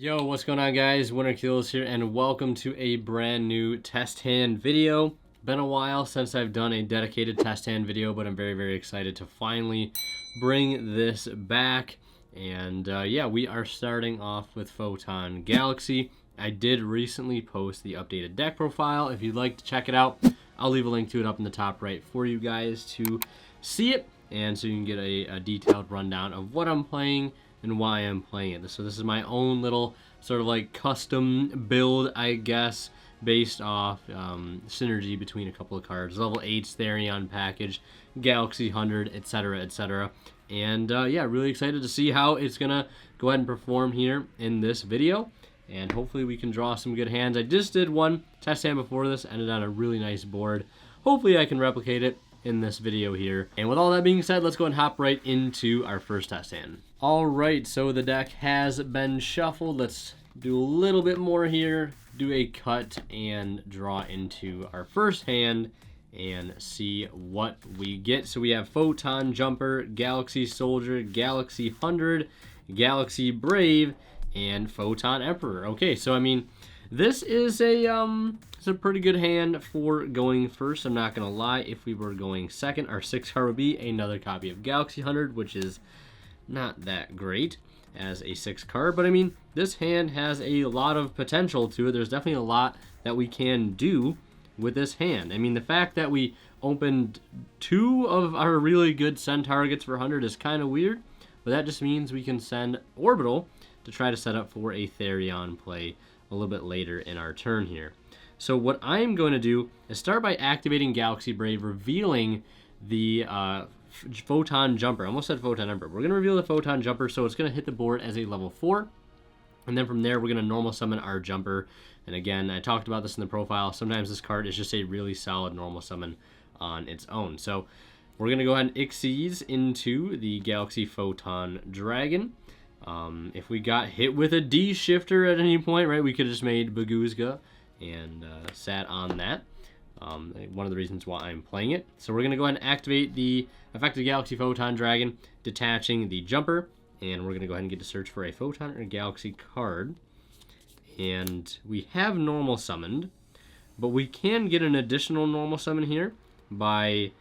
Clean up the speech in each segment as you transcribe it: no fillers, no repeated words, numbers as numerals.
Yo, what's going on, guys? Winter Kills here, and welcome to a brand new test hand video. Been a while since I've done a dedicated test hand video, but I'm very excited to finally bring this back. And yeah, we are starting off with Photon Galaxy. I did recently post the updated deck profile. If you'd like to check it out, I'll leave a link to it up in the top right for you guys to see it, and so you can get a detailed rundown of what I'm playing and why I'm playing it. So this is my own little sort of like custom build, I guess, based off synergy between a couple of cards. Level 8's Therion package, Galaxy 100, etc, etc. And yeah, really excited to see how it's gonna go ahead and perform here in this video. And hopefully we can draw some good hands. I just did one test hand before this, ended on a really nice board. Hopefully I can replicate it in this video here. And with all that being said, let's go ahead and hop right into our first test hand. Alright, so the deck has been shuffled. Let's do a little bit more here, do a cut, and draw into our first hand and see what we get. So we have Photon Jumper, Galaxy Soldier, Galaxy 100, Galaxy Brave, and Photon Emperor. Okay, so I mean, this is it's a pretty good hand for going first. I'm not gonna lie. If we were going second, our 6th card would be another copy of Galaxy 100, which is not that great as a 6th card. But I mean, this hand has a lot of potential to it. There's definitely a lot that we can do with this hand. I mean, the fact that we opened 2 of our really good send targets for 100 is kind of weird, but that just means we can send Orbital to try to set up for a Therion play a little bit later in our turn here. So what I'm going to do is start by activating Galaxy Brave, revealing the Photon Jumper. I almost said Photon Emperor. We're going to reveal the Photon Jumper, so it's going to hit the board as a level 4. And then from there, we're going to normal summon our Jumper. And again, I talked about this in the profile. Sometimes this card is just a really solid normal summon on its own. So we're going to go ahead and Xyz into the Galaxy Photon Dragon. If we got hit with a D shifter at any point, right, we could have just made Baguzga and sat on that. One of the reasons why I'm playing it. So we're going to go ahead and activate the effective Galaxy Photon Dragon, detaching the Jumper, and we're going to go ahead and get to search for a Photon or Galaxy card. And we have normal summoned, but we can get an additional normal summon here by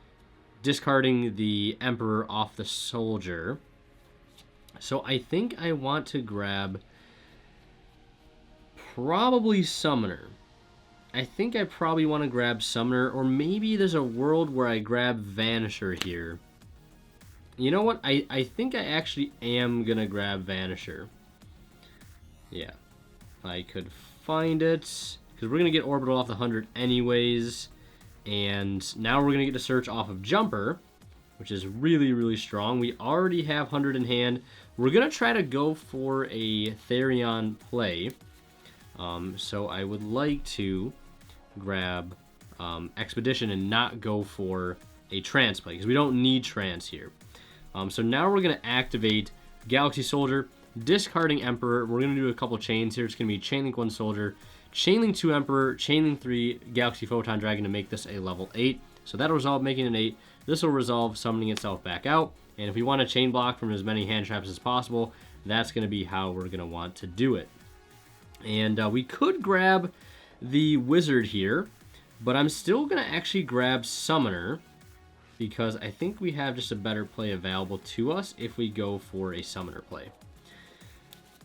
discarding the Emperor off the Soldier. So I think I want to grab probably Summoner. I think I probably want to grab Summoner, or maybe there's a world where I grab Vanisher here. You know what? I think I actually am going to grab Vanisher. Yeah, I could find it, because we're going to get Orbital off the 100 anyways. And now we're going to get to search off of Jumper, which is really strong. We already have 100 in hand. We're going to try to go for a Therion play. So I would like to grab Expedition and not go for a Trance play, because we don't need Trance here. So now we're going to activate Galaxy Soldier, discarding Emperor. We're going to do a couple chains here. It's going to be Chainlink 1 Soldier, Chainlink 2 Emperor, Chainlink 3 Galaxy Photon Dragon to make this a level 8. So that'll resolve making an 8. This will resolve summoning itself back out. And if we want to chain block from as many hand traps as possible, that's going to be how we're going to want to do it. And we could grab the Wizard here, but I'm still going to actually grab Summoner, because I think we have just a better play available to us if we go for a Summoner play.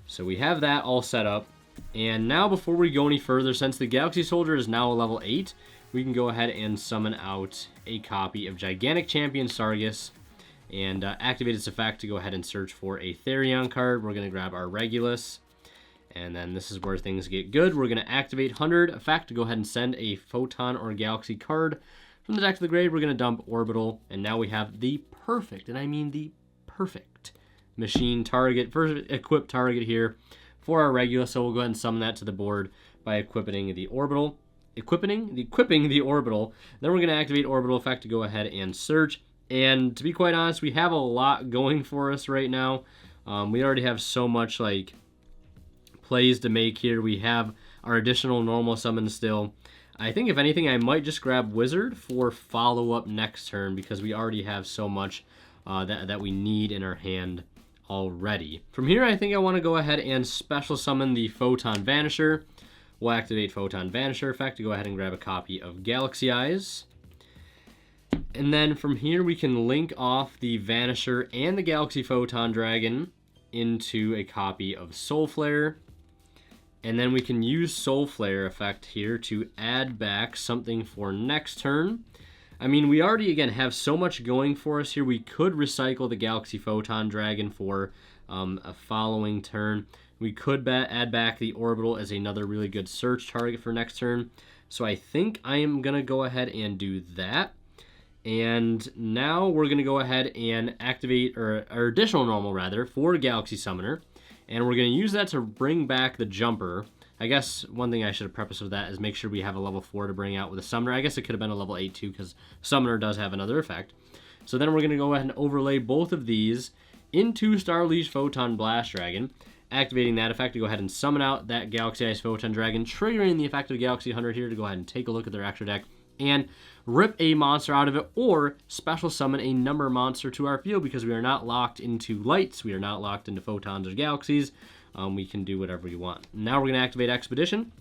So we have that all set up. And now before we go any further, since the Galaxy Soldier is now a level 8, we can go ahead and summon out a copy of Gigantic Champion Sargus and activate its effect to go ahead and search for a Therion card. We're going to grab our Regulus. And then this is where things get good. We're going to activate 100 effect to go ahead and send a Photon or Galaxy card from the deck to the grave. We're going to dump Orbital. And now we have the perfect, and I mean the perfect, machine target, first equipped target here for our Regulus. So we'll go ahead and summon that to the board by equipping the Orbital. Equipping the Orbital. Then we're going to activate Orbital effect to go ahead and search. And to be quite honest, we have a lot going for us right now. We already have so much like plays to make here. We have our additional normal summon still. I think if anything, I might just grab Wizard for follow-up next turn, because we already have so much that we need in our hand already. From here, I think I want to go ahead and special summon the Photon Vanisher. We'll activate Photon Vanisher effect to go ahead and grab a copy of Galaxy Eyes. And then from here, we can link off the Vanisher and the Galaxy Photon Dragon into a copy of Soul Flare. And then we can use Soul Flare effect here to add back something for next turn. I mean, we already, again, have so much going for us here. We could recycle the Galaxy Photon Dragon for a following turn. We could add back the Orbital as another really good search target for next turn. So I think I am going to go ahead and do that. And now we're going to go ahead and activate, or additional normal rather, for Galaxy Summoner. And we're going to use that to bring back the Jumper. I guess one thing I should have prefaced with that is make sure we have a level 4 to bring out with a Summoner. I guess it could have been a level 8 too, because Summoner does have another effect. So then we're going to go ahead and overlay both of these into Starliege Photon Blast Dragon, activating that effect to go ahead and summon out that Galaxy Eyes Photon Dragon, triggering the effect of Galaxy Hunter here to go ahead and take a look at their extra deck and rip a monster out of it, or special summon a number monster to our field, because we are not locked into lights, we are not locked into photons or galaxies. We can do whatever we want. Now we're going to activate Expedition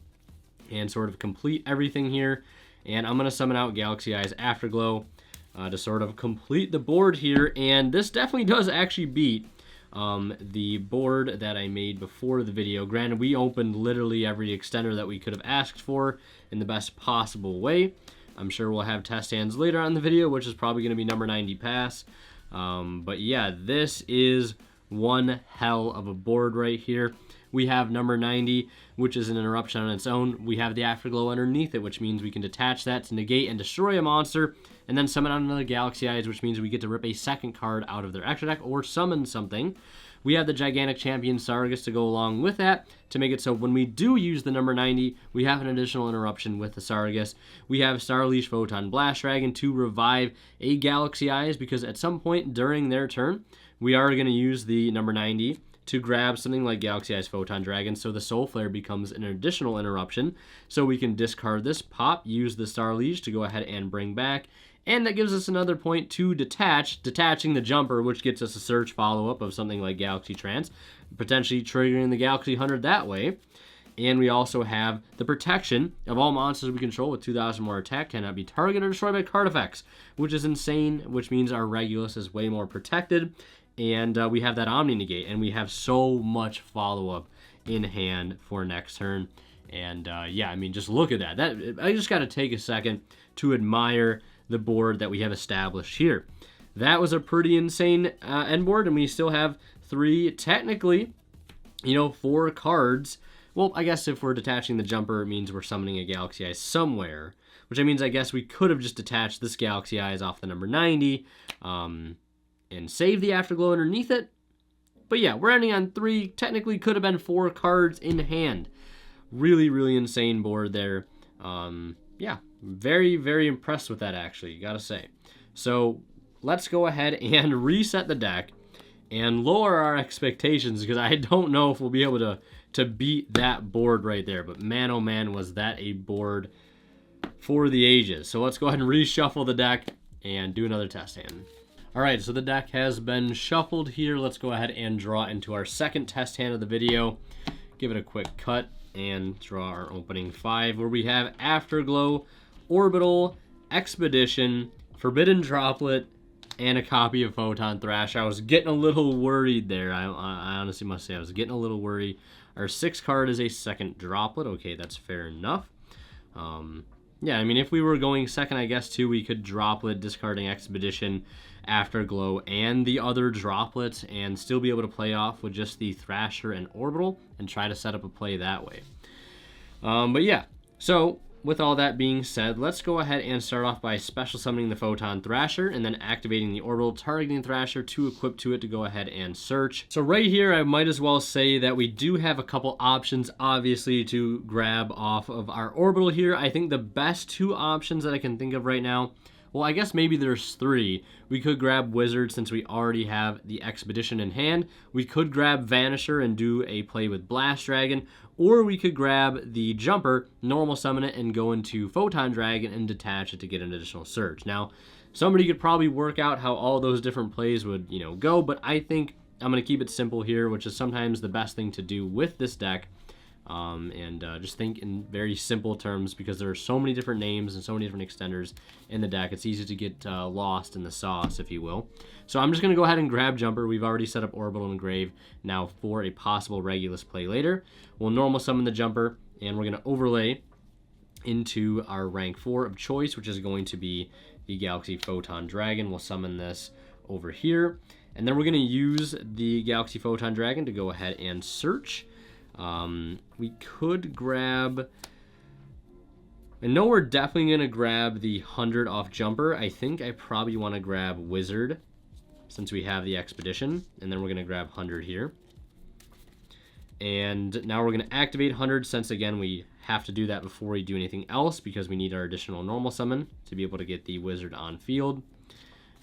and sort of complete everything here, and I'm going to summon out Galaxy Eyes Afterglow to sort of complete the board here. And this definitely does actually beat the board that I made before the video. Granted, we opened literally every extender that we could have asked for in the best possible way. I'm sure we'll have test hands later on in the video, which is probably going to be number 90 pass. But yeah, this is one hell of a board right here. We have number 90, which is an interruption on its own. We have the Afterglow underneath it, which means we can detach that to negate and destroy a monster, and then summon out another Galaxy Eyes, which means we get to rip a second card out of their extra deck or summon something. We have the Gigantic Champion Sargus to go along with that to make it so when we do use the number 90, we have an additional interruption with the Sargus. We have Starliege Photon Blast Dragon to revive a Galaxy Eyes, because at some point during their turn, we are going to use the number 90 to grab something like Galaxy Eyes Photon Dragon, so the Soul Flare becomes an additional interruption. So we can discard this, pop, use the Starliege to go ahead and bring back, and that gives us another point to detaching the Jumper, which gets us a search follow-up of something like Galaxy Trance, potentially triggering the Galaxy Hunter that way. And we also have the protection of all monsters we control with 2,000 more attack cannot be targeted or destroyed by card effects, which is insane, which means our Regulus is way more protected. And we have that Omni Negate, and we have so much follow-up in hand for next turn. And yeah, I mean, just look at that. I just got to take a second to admire the board that we have established here. That was a pretty insane end board, and we still have three, technically, 4 cards. Well, I guess if we're detaching the Jumper, it means we're summoning a Galaxy Eyes somewhere, which means I guess we could have just detached this Galaxy Eyes off the number 90 and save the Afterglow underneath it. But yeah, we're ending on 3, technically could have been 4 cards in hand. Really, really insane board there. Yeah, very, very impressed with that, actually, gotta say. So let's go ahead and reset the deck and lower our expectations, because I don't know if we'll be able to beat that board right there. But man, oh man, was that a board for the ages. So let's go ahead and reshuffle the deck and do another test hand. All right, so the deck has been shuffled here. Let's go ahead and draw into our second test hand of the video. Give it a quick cut and draw our opening 5, where we have Afterglow, Orbital, Expedition, Forbidden Droplet, and a copy of Photon Thrasher. I was getting a little worried there. I honestly must say I was getting a little worried. Our 6th card is a second Droplet. Okay, that's fair enough. Yeah, I mean, if we were going second, I guess, too, we could Droplet, discarding Expedition, Afterglow, and the other Droplets, and still be able to play off with just the Thrasher and Orbital and try to set up a play that way. But yeah, so with all that being said, let's go ahead and start off by special summoning the Photon Thrasher and then activating the Orbital, targeting Thrasher to equip to it to go ahead and search. So right here, I might as well say that we do have a couple options, obviously, to grab off of our Orbital here. I think the best 2 options that I can think of right now, well, I guess maybe there's 3. We could grab Wizard since we already have the Expedition in hand. We could grab Vanisher and do a play with Blast Dragon. Or we could grab the Jumper, normal summon it, and go into Photon Dragon and detach it to get an additional search. Now, somebody could probably work out how all those different plays would, go, but I think I'm going to keep it simple here, which is sometimes the best thing to do with this deck. Just think in very simple terms, because there are so many different names and so many different extenders in the deck. It's easy to get lost in the sauce, if you will. So I'm just going to go ahead and grab Jumper. We've already set up Orbital and Grave now for a possible Regulus play later. We'll normal summon the Jumper, and we're going to overlay into our rank 4 of choice, which is going to be the Galaxy Photon Dragon. We'll summon this over here, and then we're going to use the Galaxy Photon Dragon to go ahead and search. We could grab, I know we're definitely going to grab the 100 off Jumper. I think I probably want to grab Wizard since we have the Expedition, and then we're going to grab 100 here. And now we're going to activate 100, since again we have to do that before we do anything else, because we need our additional normal summon to be able to get the Wizard on field.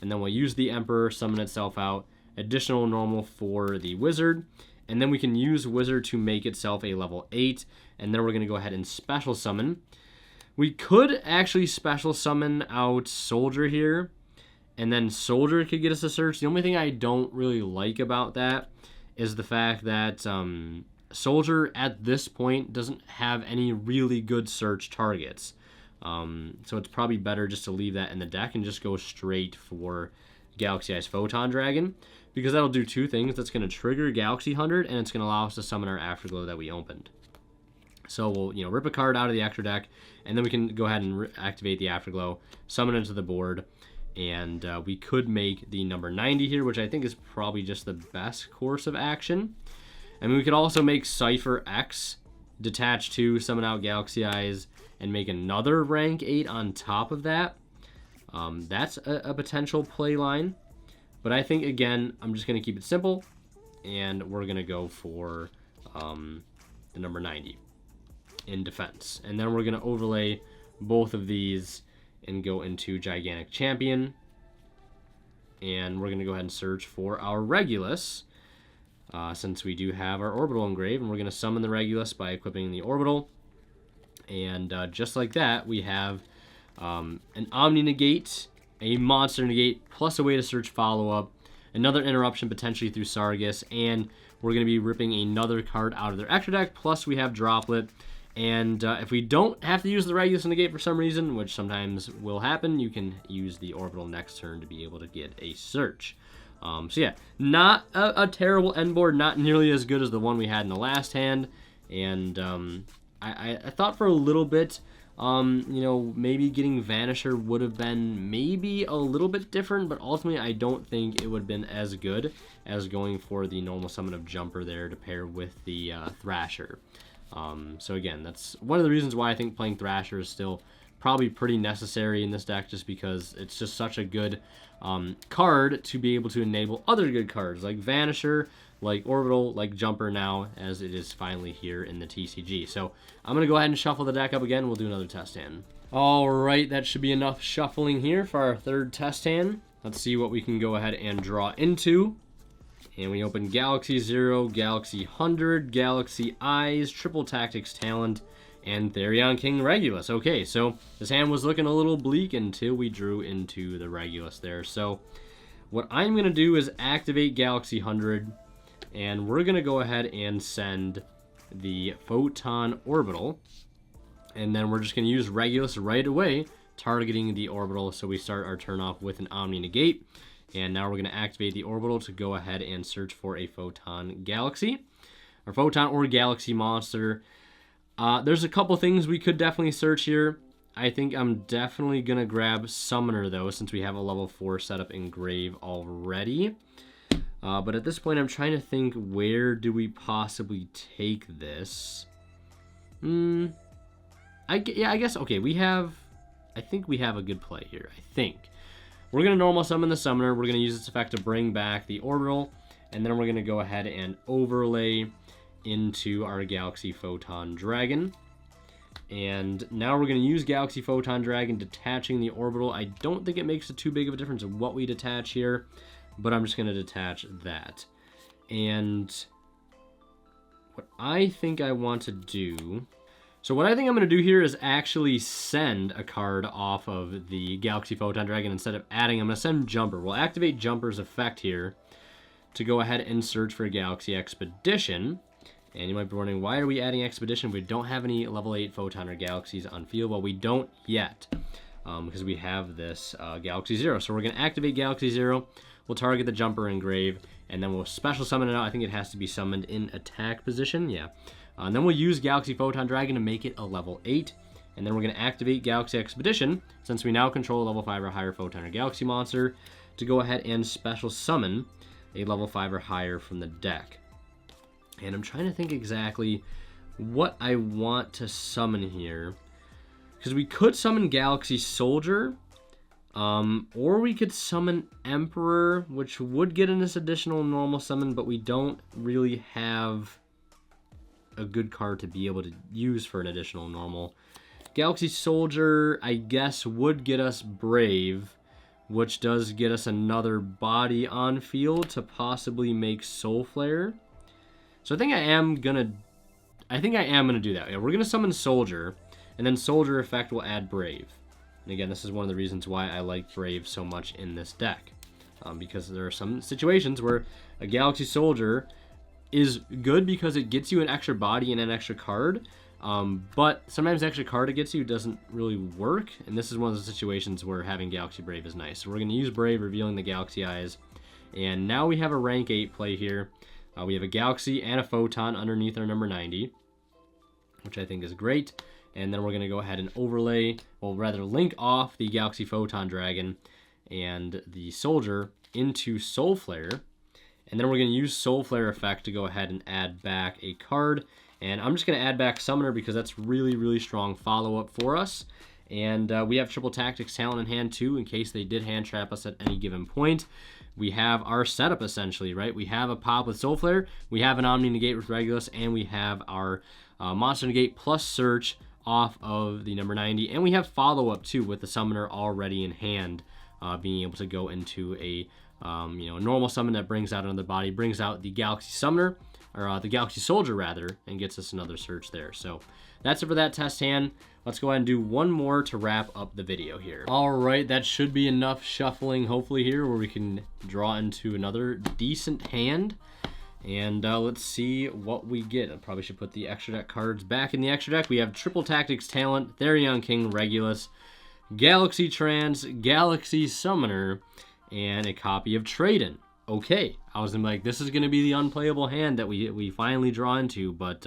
And then we'll use the Emperor, summon itself out, additional normal for the Wizard. And then we can use Wizard to make itself a level 8. And then we're going to go ahead and special summon. We could actually special summon out Soldier here, and then Soldier could get us a search. The only thing I don't really like about that is the fact that Soldier at this point doesn't have any really good search targets. So it's probably better just to leave that in the deck and just go straight for Galaxy Eyes Photon Dragon, because that'll do two things. That's going to trigger Galaxy 100, and it's going to allow us to summon our Afterglow that we opened. So we'll rip a card out of the extra deck, and then we can go ahead and activate the Afterglow, summon it to the board, and we could make the number 90 here, which I think is probably just the best course of action. I mean, we could also make Cypher X, detach 2, summon out Galaxy Eyes, and make another rank 8 on top of that. That's a potential play line. But I think, again, I'm just going to keep it simple, and we're going to go for the number 90 in defense. And then we're going to overlay both of these and go into Gigantic Champion. And we're going to go ahead and search for our Regulus, since we do have our Orbital Engrave. And we're going to summon the Regulus by equipping the Orbital. And just like that, we have an Omni Negate, a Monster Negate, plus a way to search follow-up, another interruption potentially through Sargus, and we're going to be ripping another card out of their extra deck, plus we have Droplet. And if we don't have to use the Regulus Negate for some reason, which sometimes will happen, you can use the Orbital next turn to be able to get a search. So yeah, not a terrible end board, not nearly as good as the one we had in the last hand. And I thought for a little bit, maybe getting Vanisher would have been maybe a little bit different, but ultimately I don't think it would have been as good as going for the normal summon of Jumper there to pair with the Thrasher. So again, that's one of the reasons why I think playing Thrasher is still probably pretty necessary in this deck, just because it's just such a good card to be able to enable other good cards like Vanisher, like Orbital, like Jumper now, as it is finally here in the TCG. So I'm going to go ahead and shuffle the deck up again. We'll do another test hand. All right, that should be enough shuffling here for our third test hand. Let's see what we can go ahead and draw into. And we open Galaxy 0, Galaxy 100, Galaxy Eyes, Triple Tactics Talent, and Therion King Regulus. Okay, so this hand was looking a little bleak until we drew into the Regulus there. So what I'm going to do is activate Galaxy 100, and we're going to go ahead and send the Photon Orbital. And then we're just going to use Regulus right away, targeting the Orbital. So we start our turn off with an Omni Negate. And now we're going to activate the Orbital to go ahead and search for a Photon Galaxy, or Photon or Galaxy monster. There's a couple things we could definitely search here. I think I'm definitely going to grab Summoner, though, since we have a level 4 setup in Grave already. But at this point, I'm trying to think, where do we possibly take this? I guess, okay, I think we have a good play here, I think. We're going to normal summon the Summoner. We're going to use its effect to bring back the Orbital. And then we're going to go ahead and overlay into our Galaxy Photon Dragon. And now we're going to use Galaxy Photon Dragon, detaching the Orbital. I don't think it makes too big of a difference of what we detach here, but I'm just going to detach that. And what I think I want to do... So what I think I'm going to do here is actually send a card off of the Galaxy Photon Dragon instead of adding. I'm going to send Jumper. We'll activate Jumper's effect here to go ahead and search for a Galaxy Expedition. And you might be wondering, why are we adding Expedition if we don't have any level 8 Photon or Galaxies on field? Well, we don't yet, because we have this Galaxy 0. So we're going to activate Galaxy 0. We'll target the Jumper Engrave, and then we'll special summon it out. I think it has to be summoned in attack position, yeah. And then we'll use Galaxy Photon Dragon to make it a level 8. And then we're going to activate Galaxy Expedition, since we now control a level 5 or higher Photon or Galaxy monster, to go ahead and special summon a level 5 or higher from the deck. And I'm trying to think exactly what I want to summon here, because we could summon Galaxy Soldier, or we could summon Emperor, which would get in this additional normal summon, but we don't really have a good card to be able to use for an additional normal. Galaxy Soldier, I guess, would get us Brave, which does get us another body on field to possibly make Soul Flare. So I think I am gonna do that. Yeah, we're gonna summon Soldier, and then Soldier effect will add Brave. And again, this is one of the reasons why I like Brave so much in this deck, because there are some situations where a Galaxy Soldier is good because it gets you an extra body and an extra card, but sometimes the extra card it gets you doesn't really work, and this is one of the situations where having Galaxy Brave is nice. So we're going to use Brave, revealing the Galaxy Eyes, and now we have a rank 8 play here. We have a Galaxy and a Photon underneath our number 90, which I think is great. And then we're going to go ahead and overlay, well, rather link off the Galaxy Photon Dragon and the Soldier into Soul Flare. And then we're going to use Soul Flare effect to go ahead and add back a card. And I'm just going to add back Summoner because that's really, really strong follow-up for us. And we have Triple Tactics Talent in hand too, in case they did hand trap us at any given point. We have our setup essentially, right? We have a pop with Soul Flare, we have an Omni Negate with Regulus, and we have our Monster Negate plus Search off of the number 90. And we have follow-up too with the Summoner already in hand, being able to go into a normal summon that brings out another body, brings out the Galaxy Summoner, or the Galaxy Soldier rather, and gets us another search there. So that's it for that test hand. Let's go ahead and do one more to wrap up the video here. All right, that should be enough shuffling hopefully here where we can draw into another decent hand. And let's see what we get. I probably should put the extra deck cards back in the extra deck. We have Triple Tactics Talent, Therion King Regulus, Galaxy Trans, Galaxy Summoner, and a copy of Trade-In. Okay, I was like, this is going to be the unplayable hand that we finally draw into, but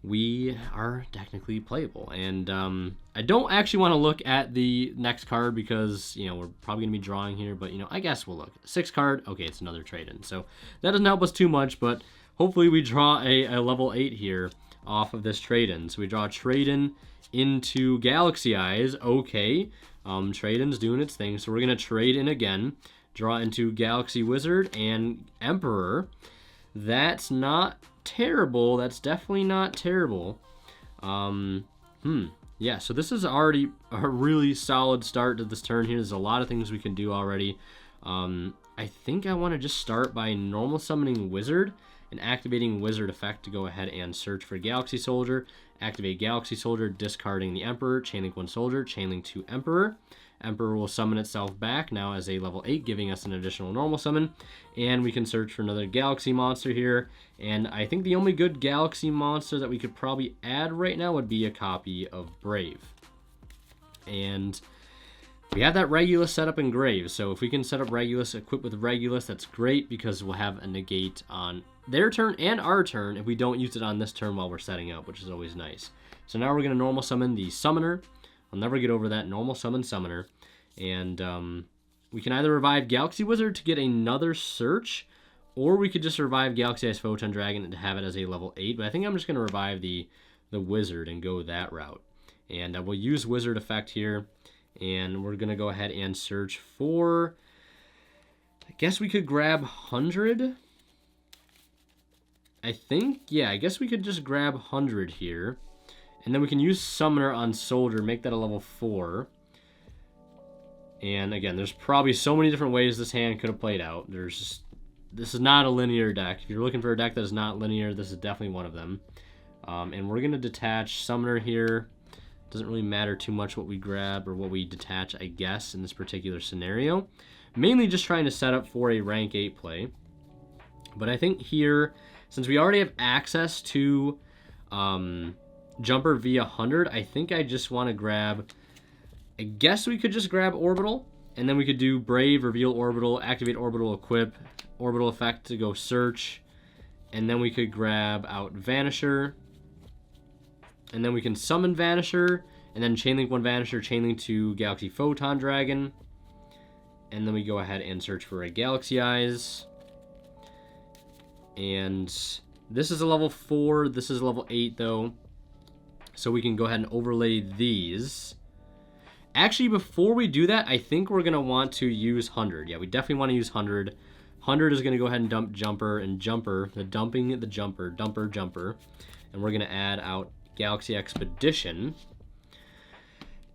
we are technically playable. And I don't actually want to look at the next card because, we're probably going to be drawing here, but, I guess we'll look. 6 card, okay, it's another Trade-In. So that doesn't help us too much, but hopefully we draw a level 8 here off of this Trade-In. So we draw a Trade-In into Galaxy Eyes, okay. Trade-In's doing its thing, so we're going to trade in again, draw into Galaxy Wizard and Emperor. That's not terrible. That's definitely not terrible. Yeah, so this is already a really solid start to this turn here. There's a lot of things we can do already. I think I want to just start by normal summoning Wizard and activating Wizard effect to go ahead and search for Galaxy Soldier. Activate Galaxy Soldier, discarding the Emperor, chainlink 1 Soldier, chainlink 2 Emperor. Emperor will summon itself back now as a level 8, giving us an additional normal summon. And we can search for another Galaxy monster here. And I think the only good Galaxy monster that we could probably add right now would be a copy of Brave. And we have that Regulus set up in Grave. So if we can set up Regulus, equip with Regulus, that's great because we'll have a negate on their turn and our turn if we don't use it on this turn while we're setting up, which is always nice. So now we're going to normal summon the Summoner. I'll never get over that, normal summon Summoner. And we can either revive Galaxy Wizard to get another search, or we could just revive Galaxy Eyes Photon Dragon and have it as a level 8. But I think I'm just going to revive the Wizard and go that route. And we'll use Wizard effect here. And we're going to go ahead and search for, I guess we could grab 100. I think, yeah, I guess we could just grab 100 here. And then we can use Summoner on Soldier, make that a level 4. And again, there's probably so many different ways this hand could have played out. This is not a linear deck. If you're looking for a deck that is not linear, this is definitely one of them. And we're going to detach Summoner here. Doesn't really matter too much what we grab or what we detach, I guess, in this particular scenario. Mainly just trying to set up for a rank 8 play. But I think here, since we already have access to Jumper via 100, I think I just want to grab, I guess we could just grab Orbital, and then we could do Brave, Reveal Orbital, Activate Orbital, Equip, Orbital Effect to go Search, and then we could grab out Vanisher, and then we can summon Vanisher, and then Chainlink one Vanisher, Chainlink to Galaxy Photon Dragon, and then we go ahead and search for a Galaxy Eyes. And this is a level 4, this is a level 8 though, so we can go ahead and overlay these. Actually, before we do that, I think we're going to want to use 100. Yeah, we definitely want to use 100. 100 is going to go ahead and dump Jumper, and Jumper, dumping the Jumper, Jumper. And we're going to add out Galaxy Expedition.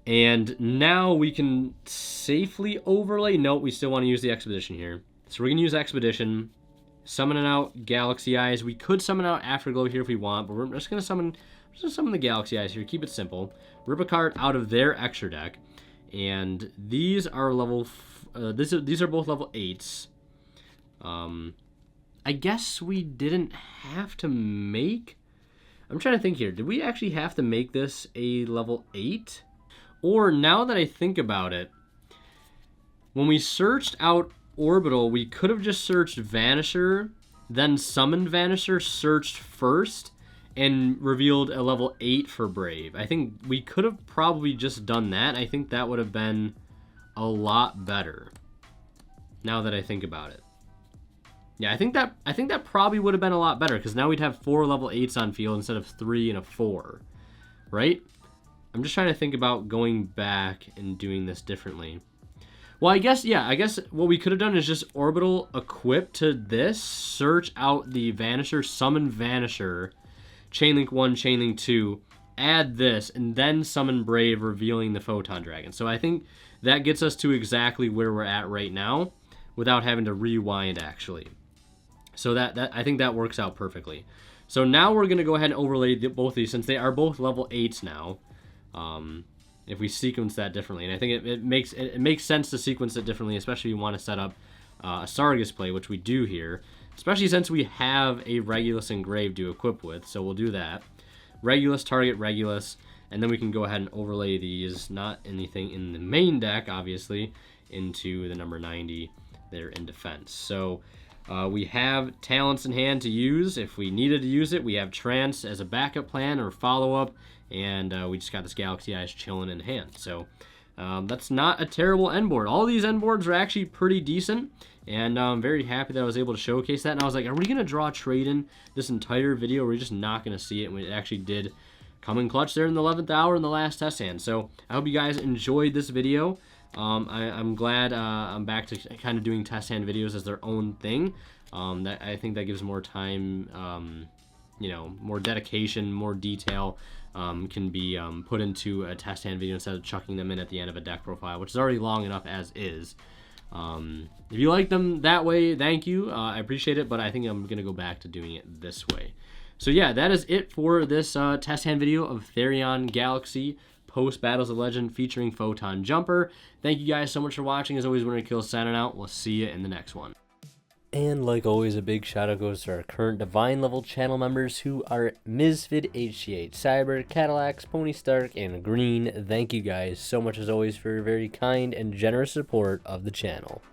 And now we can safely overlay. Nope, we still want to use the Expedition here. So we're going to use Expedition, summoning out Galaxy Eyes. We could summon out Afterglow here if we want, but we're just going to summon the Galaxy Eyes here. Keep it simple. Rip a card out of their extra deck. And these are level, these are both level 8s. I guess we didn't have to make, I'm trying to think here. Did we actually have to make this a level 8? Or now that I think about it, when we searched out Orbital, we could have just searched Vanisher, then summoned Vanisher, searched first, and revealed a level 8 for Brave. I think we could have probably just done that. I think that would have been a lot better, now that I think about it. Yeah, I think that probably would have been a lot better, because now we'd have 4 level 8s on field instead of 3 and a 4, right? I'm just trying to think about going back and doing this differently. Well, I guess what we could have done is just Orbital equip to this, search out the Vanisher, summon Vanisher, Chainlink 1, Chainlink 2, add this, and then summon Brave, revealing the Photon Dragon. So I think that gets us to exactly where we're at right now without having to rewind, actually. So that I think that works out perfectly. So now we're going to go ahead and overlay both of these, since they are both level 8s now. If we sequence that differently, and I think it makes sense to sequence it differently, especially if you want to set up a Sargus play, which we do here, especially since we have a Regulus engraved to equip with. So we'll do that. Regulus, target Regulus, and then we can go ahead and overlay these, not anything in the main deck, obviously, into the number 90 there in defense. So we have talents in hand to use if we needed to use it. We have Trance as a backup plan or follow-up, and we just got this Galaxy Eyes chilling in hand. So that's not a terrible end board. All these end boards are actually pretty decent, and I'm very happy that I was able to showcase that. And I was like, are we going to draw trade in this entire video, or are we just not going to see it? And it actually did come in clutch there in the 11th hour in the last test hand. So I hope you guys enjoyed this video. I'm glad I'm back to kind of doing test hand videos as their own thing. That I think that gives more time, you know, more dedication, more detail can be put into a test hand video instead of chucking them in at the end of a deck profile, which is already long enough as is. If you like them that way, thank you. I appreciate it, but I think I'm going to go back to doing it this way. So yeah, that is it for this test hand video of Therion Galaxy post Battles of Legend featuring Photon Jumper. Thank you guys so much for watching. As always, Winner Kills signing out. We'll see you in the next one. And like always, a big shout out goes to our current Divine level channel members, who are Misfit, HCH, Cyber, Cadillacs, Pony Stark, and Green. Thank you guys so much as always for your very kind and generous support of the channel.